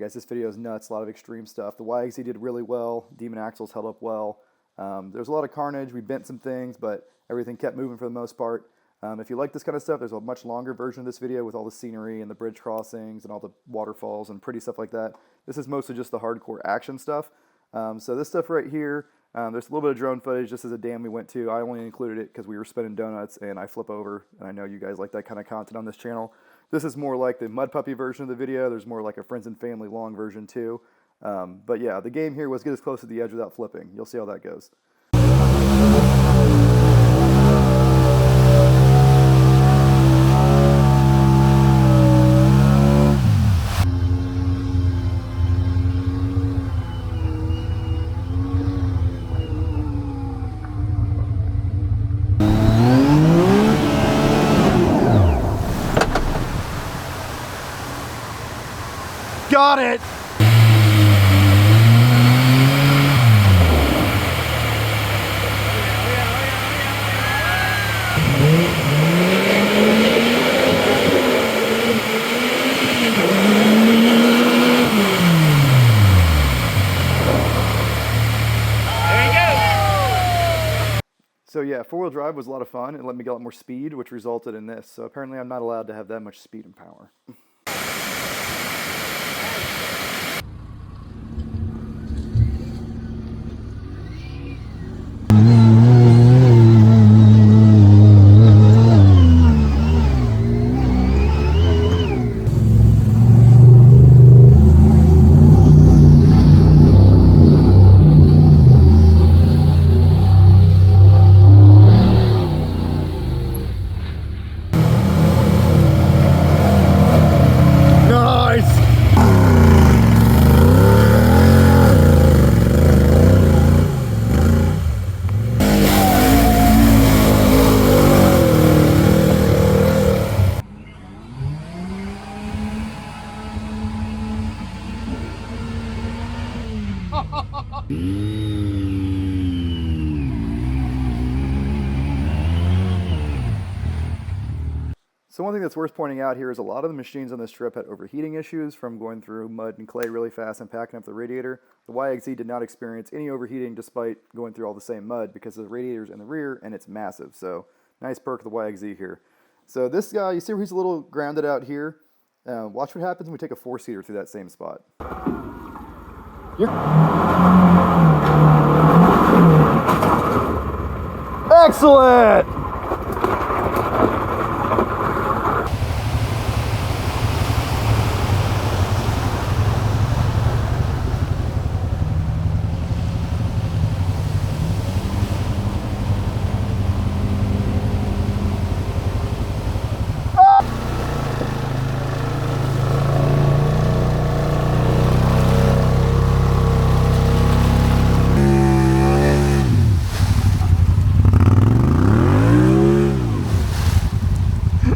guys, this video is nuts, a lot of extreme stuff. The YXZ did really well, Demon Axles held up well. There's a lot of carnage, we bent some things, but everything kept moving for the most part. If you like this kind of stuff, there's a much longer version of this video with all the scenery and the bridge crossings and all the waterfalls and pretty stuff like that. This is mostly just the hardcore action stuff. So this stuff right here, there's a little bit of drone footage. This is a dam we went to. I only included it because we were spinning donuts and I flip over, and I know you guys like that kind of content on this channel. This is more like the Mud Puppy version of the video. There's more like a friends and family long version too. But yeah, the game here was get as close to the edge without flipping. You'll see how that goes. Got it! So yeah, four-wheel drive was a lot of fun. It let me get a lot more speed, which resulted in this. So apparently I'm not allowed to have that much speed and power. So one thing that's worth pointing out here is a lot of the machines on this trip had overheating issues from going through mud and clay really fast and packing up the radiator. The YXZ did not experience any overheating despite going through all the same mud because the radiator's in the rear and it's massive. So nice perk of the YXZ here. So this guy, you see where he's a little grounded out here? Watch what happens when we take a four-seater through that same spot. Excellent!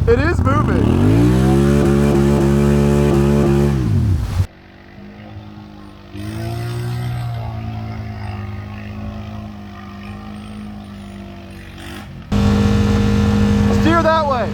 It is moving. Steer that way.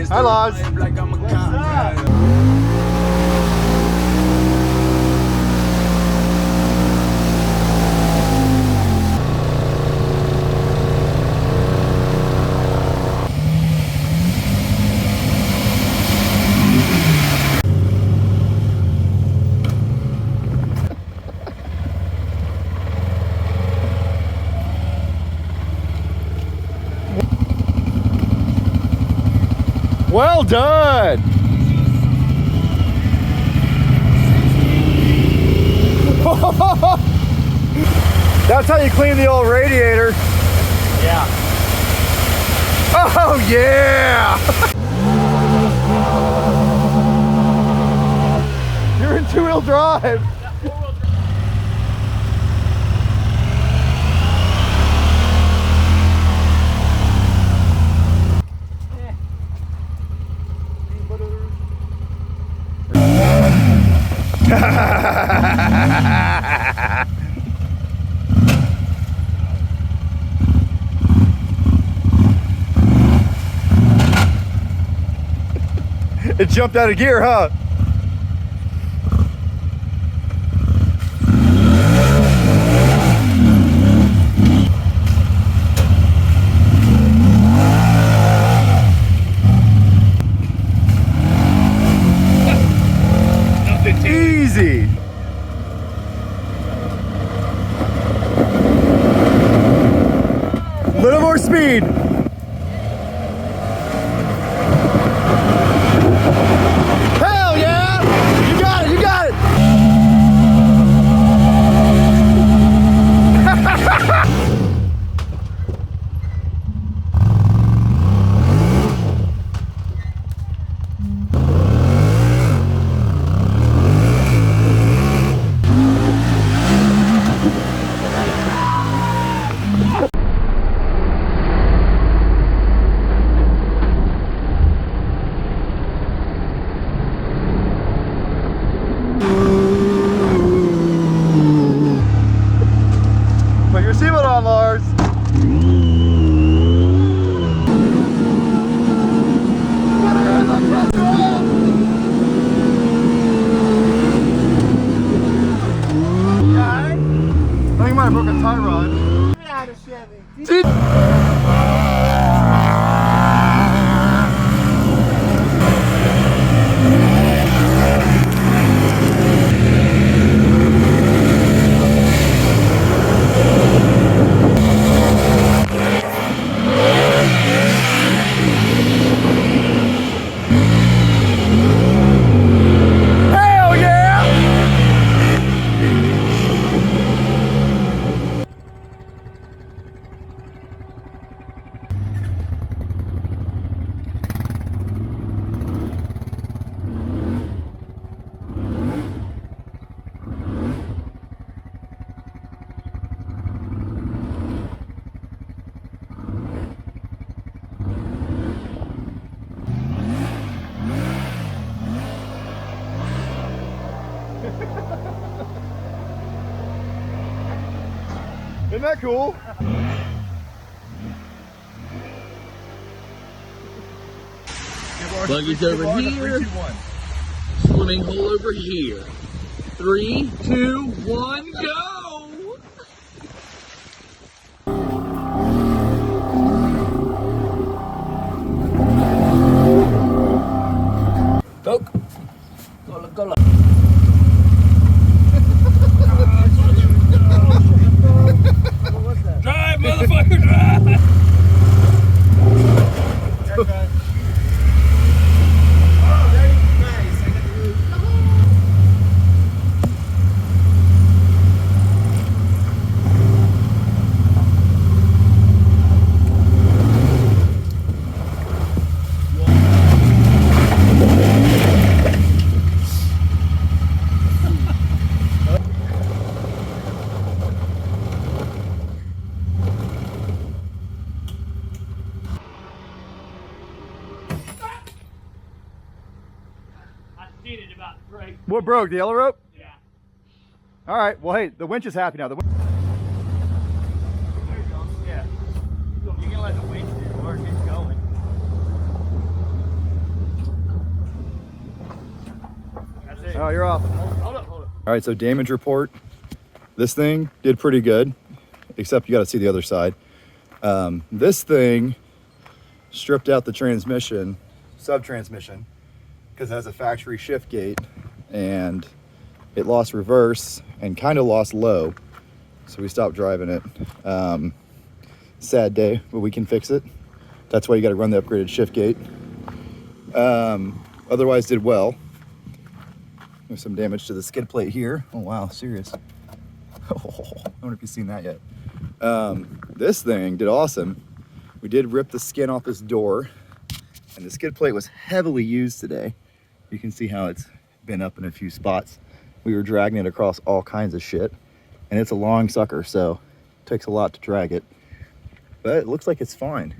Hi, Lodge. What's up? Well done! That's how you clean the old radiator. Yeah. Oh yeah! You're in two-wheel drive. It jumped out of gear, huh? Easy. Little more speed. Hell yeah! You got it, you got it! Put your seatbelt on, Lars. I think you might have broke a tie rod. Get out of Chevy. Dude. Hell yeah! Isn't that cool? Buggy's over here. Swimming hole over here. 3, 2, 1, go! Coke. Cola, cola. Drive, motherfucker, drive! What broke? The yellow rope? Yeah. All right. Well, hey, the winch is happy now. There you go. Yeah. You can let the winch do the work. It's going. That's it. Oh, you're off. Hold up, hold up. All right, so damage report. This thing did pretty good, except you got to see the other side. This thing stripped out the transmission, sub-transmission, because it has a factory shift gate, and it lost reverse and kind of lost low, so we stopped driving it. Sad day, but we can fix it. That's why you got to run the upgraded shift gate. Otherwise did well. There's some damage to the skid plate here. Oh wow, serious. I wonder if you've seen that yet. This thing did awesome. We did rip the skin off this door, and the skid plate was heavily used today. You can see how it's been up in a few spots. We were dragging it across all kinds of shit, and it's a long sucker, so it takes a lot to drag it, but it looks like it's fine.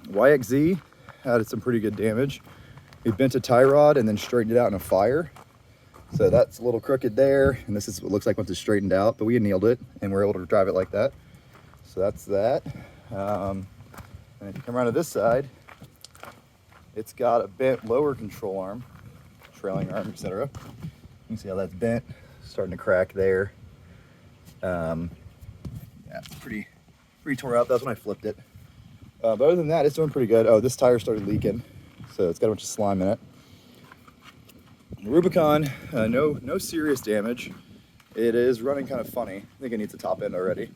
YXZ had some pretty good damage. We bent a tie rod and then straightened it out in a fire. So that's a little crooked there, and this is what it looks like once it's straightened out, but we nailed it and we're able to drive it like that. So that's that. And if you come around to this side, it's got a bent lower control arm, trailing arm, etc. You can see how that's bent, starting to crack there. Yeah, pretty tore out. That's when I flipped it. But other than that, it's doing pretty good. Oh, this tire started leaking, so it's got a bunch of slime in it. The Rubicon, no serious damage. It is running kind of funny. I think it needs a top end already.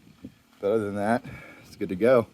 But other than that, it's good to go.